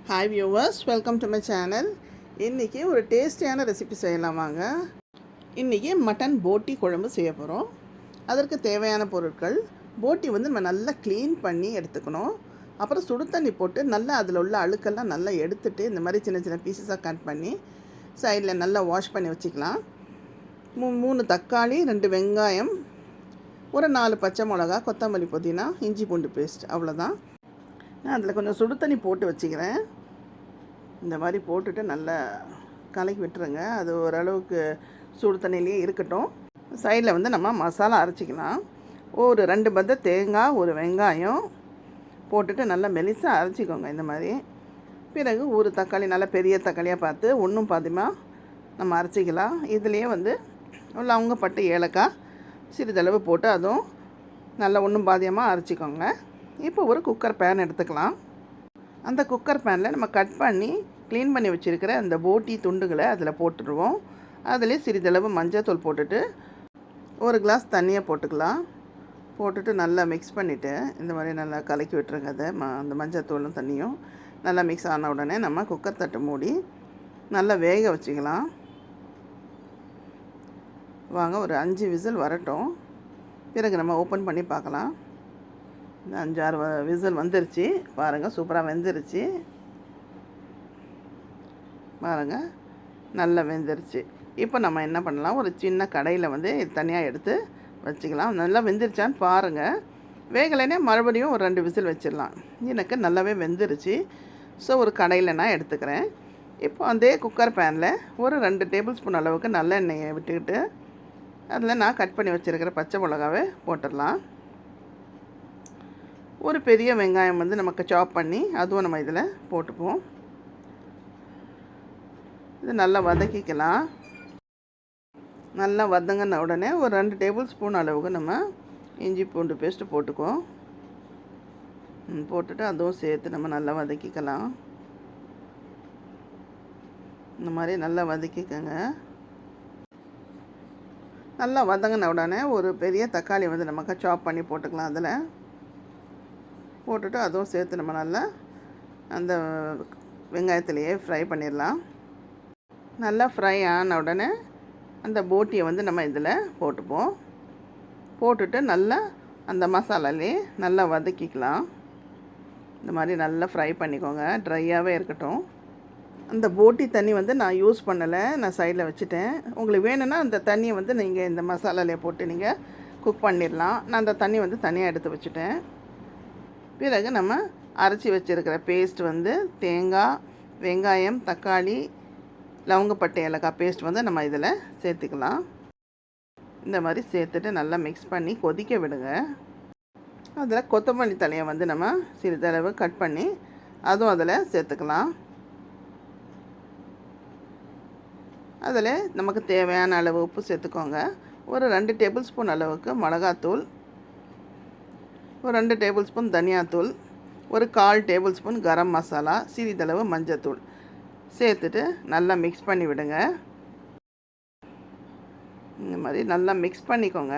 Hi viewers, welcome to my channel. இன்றைக்கி ஒரு டேஸ்டியான ரெசிபி செய்யலாம் வாங்க. இன்றைக்கி மட்டன் போட்டி குழம்பு செய்ய போகிறோம். அதற்கு தேவையான பொருட்கள்: போட்டி வந்து நம்ம நல்லா க்ளீன் பண்ணி எடுத்துக்கணும். அப்புறம் சுடு தண்ணி போட்டு நல்லா அதில் உள்ள அழுக்கெல்லாம் நல்லா எடுத்துட்டு இந்த மாதிரி சின்ன சின்ன பீசஸாக கட் பண்ணி சைடில் நல்லா வாஷ் பண்ணி வச்சுக்கலாம். 3 தக்காளி, 2 வெங்காயம், ஒரு 4 பச்சை மிளகா, கொத்தமல்லி, புதினா, இஞ்சி பூண்டு பேஸ்ட், அவ்வளோதான். நான் அதில் கொஞ்சம் சுடு தண்ணி போட்டு வச்சுக்கிறேன். இந்த மாதிரி போட்டுட்டு நல்லா கலக்கி விட்டுருங்க. அது ஓரளவுக்கு சுடு தண்ணியிலே இருக்கட்டும். சைடில் வந்து நம்ம மசாலா அரைச்சிக்கலாம். ஒரு 2 பத்த தேங்காய், ஒரு வெங்காயம் போட்டுட்டு நல்லா மெலிசாக அரைச்சிக்கோங்க இந்த மாதிரி. பிறகு ஒரு தக்காளி, நல்லா பெரிய தக்காளியாக பார்த்து ஒன்றும் பாதியமாக நம்ம அரைச்சிக்கலாம். இதுலேயே வந்து லவங்க, பட்டை, ஏலக்காய் சிறிதளவு போட்டு அதுவும் நல்லா ஒன்றும் பாதியமாக அரைச்சிக்கோங்க. இப்போ ஒரு குக்கர் பேன் எடுத்துக்கலாம். அந்த குக்கர் பேனில் நம்ம கட் பண்ணி க்ளீன் பண்ணி வச்சுருக்கிற அந்த போட்டி துண்டுகளை அதில் போட்டுடுவோம். அதிலே சிறிதளவு மஞ்சள் தூள் போட்டுட்டு ஒரு கிளாஸ் தண்ணியை போட்டுக்கலாம். போட்டுட்டு நல்லா மிக்ஸ் பண்ணிவிட்டு இந்த மாதிரி நல்லா கலக்கி விட்டுருங்க. அதை அந்த மஞ்சள் தூளும் தண்ணியும் நல்லா மிக்ஸ் ஆன உடனே நம்ம குக்கர் தட்டு மூடி நல்லா வேக வச்சுக்கலாம். வாங்க, ஒரு 5 விசில் வரட்டும். பிறகு நம்ம ஓப்பன் பண்ணி பார்க்கலாம். 5-6 விசில் வந்துருச்சு பாருங்கள். சூப்பராக வெந்துருச்சு பாருங்கள், நல்லா வெந்துருச்சு. இப்போ நம்ம என்ன பண்ணலாம், ஒரு சின்ன கடையில் வந்து தனியாக எடுத்து வச்சுக்கலாம். நல்லா வெந்துருச்சான்னு பாருங்கள். வேகலைன்னா மறுபடியும் ஒரு 2 விசில் வச்சிடலாம். எனக்கு நல்லாவே வெந்துருச்சு. ஸோ ஒரு கடையில் நான் எடுத்துக்கிறேன். இப்போ அதே குக்கர் பேனில் ஒரு 2 டேபிள் ஸ்பூன் அளவுக்கு நல்லெண்ணெயை விட்டுக்கிட்டு அதில் நான் கட் பண்ணி வச்சுருக்கிற பச்சை மிளகாவை போட்டுடலாம். ஒரு பெரிய வெங்காயம் வந்து நமக்கு சாப் பண்ணி அதுவும் நம்ம இதில் போட்டுப்போம். இது நல்லா வதக்கிக்கலாம். நல்லா வதங்கின உடனே ஒரு 2 டேபிள் ஸ்பூன் அளவுக்கு நம்ம இஞ்சி பூண்டு பேஸ்ட்டு போட்டுக்குவோம். போட்டுட்டு அதுவும் சேர்த்து நம்ம நல்லா வதக்கிக்கலாம். இந்த மாதிரி நல்லா வதக்கிக்கங்க. நல்லா வதங்கின உடனே ஒரு பெரிய தக்காளி வந்து நமக்கு சாப் பண்ணி போட்டுக்கலாம். அதில் போட்டுட்டு அதுவும் சேர்த்து நம்ம நல்லா அந்த வெங்காயத்திலேயே ஃப்ரை பண்ணிடலாம். நல்லா ஃப்ரை ஆன உடனே அந்த போட்டியை வந்து நம்ம இதில் போட்டுப்போம். போட்டுட்டு நல்லா அந்த மசாலாலே நல்லா வதக்கிக்கலாம். இந்த மாதிரி நல்லா ஃப்ரை பண்ணிக்கோங்க. ட்ரையாகவே இருக்கட்டும். அந்த போட்டி தண்ணி வந்து நான் யூஸ் பண்ணலை, நான் சைடில் வச்சுட்டேன். உங்களுக்கு வேணும்னா அந்த தண்ணியை வந்து நீங்கள் இந்த மசாலாலே போட்டு நீங்கள் குக் பண்ணிடலாம். நான் அந்த தண்ணி வந்து தனியாக எடுத்து வச்சுட்டேன். பிறகு நம்ம அரைச்சி வச்சுருக்கிற பேஸ்ட் வந்து தேங்காய், வெங்காயம், தக்காளி, லவங்கப்பட்டை, ஏலக்காய் பேஸ்ட் வந்து நம்ம இதில் சேர்த்துக்கலாம். இந்த மாதிரி சேர்த்துட்டு நல்லா மிக்ஸ் பண்ணி கொதிக்க விடுங்க. அதில் கொத்தமல்லி தலையை வந்து நம்ம சிறிதளவு கட் பண்ணி அதுவும் அதில் சேர்த்துக்கலாம். அதில் நமக்கு தேவையான அளவு உப்பு சேர்த்துக்கோங்க. ஒரு 2 டேபிள் ஸ்பூன் அளவுக்கு மிளகாத்தூள், ஒரு 2 டேபிள் ஸ்பூன் தனியாத்தூள், ஒரு 1/4 டேபிள் ஸ்பூன் கரம் மசாலா, சிறிதளவு மஞ்சத்தூள் சேர்த்துட்டு நல்லா மிக்ஸ் பண்ணி விடுங்க. இந்த மாதிரி நல்லா மிக்ஸ் பண்ணிக்கோங்க.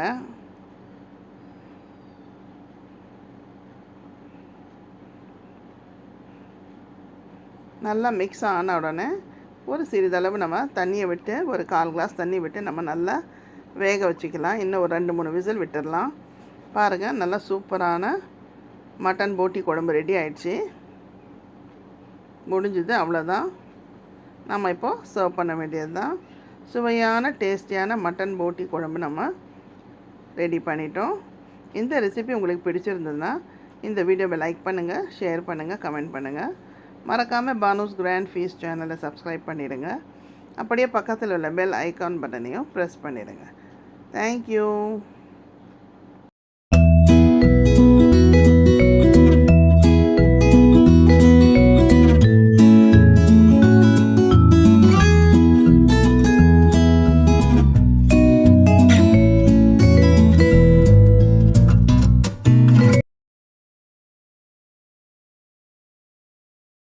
நல்லா மிக்ஸ் ஆன உடனே ஒரு சிறிதளவு நம்ம தண்ணியை விட்டு ஒரு 1/4 கிளாஸ் தண்ணி விட்டு நம்ம நல்லா வேக வச்சுக்கலாம். இன்னும் ஒரு 2-3 விசில் விட்டுடலாம். பாருங்கள், நல்லா சூப்பரான மட்டன் போட்டி குழம்பு ரெடி ஆயிடுச்சு. முடிஞ்சுது, அவ்வளோதான். நம்ம இப்போது சர்வ் பண்ண வேண்டியது தான். சுவையான டேஸ்டியான மட்டன் போட்டி குழம்பு நம்ம ரெடி பண்ணிட்டோம். இந்த ரெசிபி உங்களுக்கு பிடிச்சிருந்ததுன்னா இந்த வீடியோவை லைக் பண்ணுங்கள், ஷேர் பண்ணுங்கள், கமெண்ட் பண்ணுங்கள். மறக்காமல் பானுஸ் கிராண்ட் ஃபீஸ்ட் சேனலை சப்ஸ்கிரைப் பண்ணிடுங்க. அப்படியே பக்கத்தில் உள்ள பெல் ஐக்கான் பட்டனையும் ப்ரெஸ் பண்ணிடுங்க. தேங்க்யூ.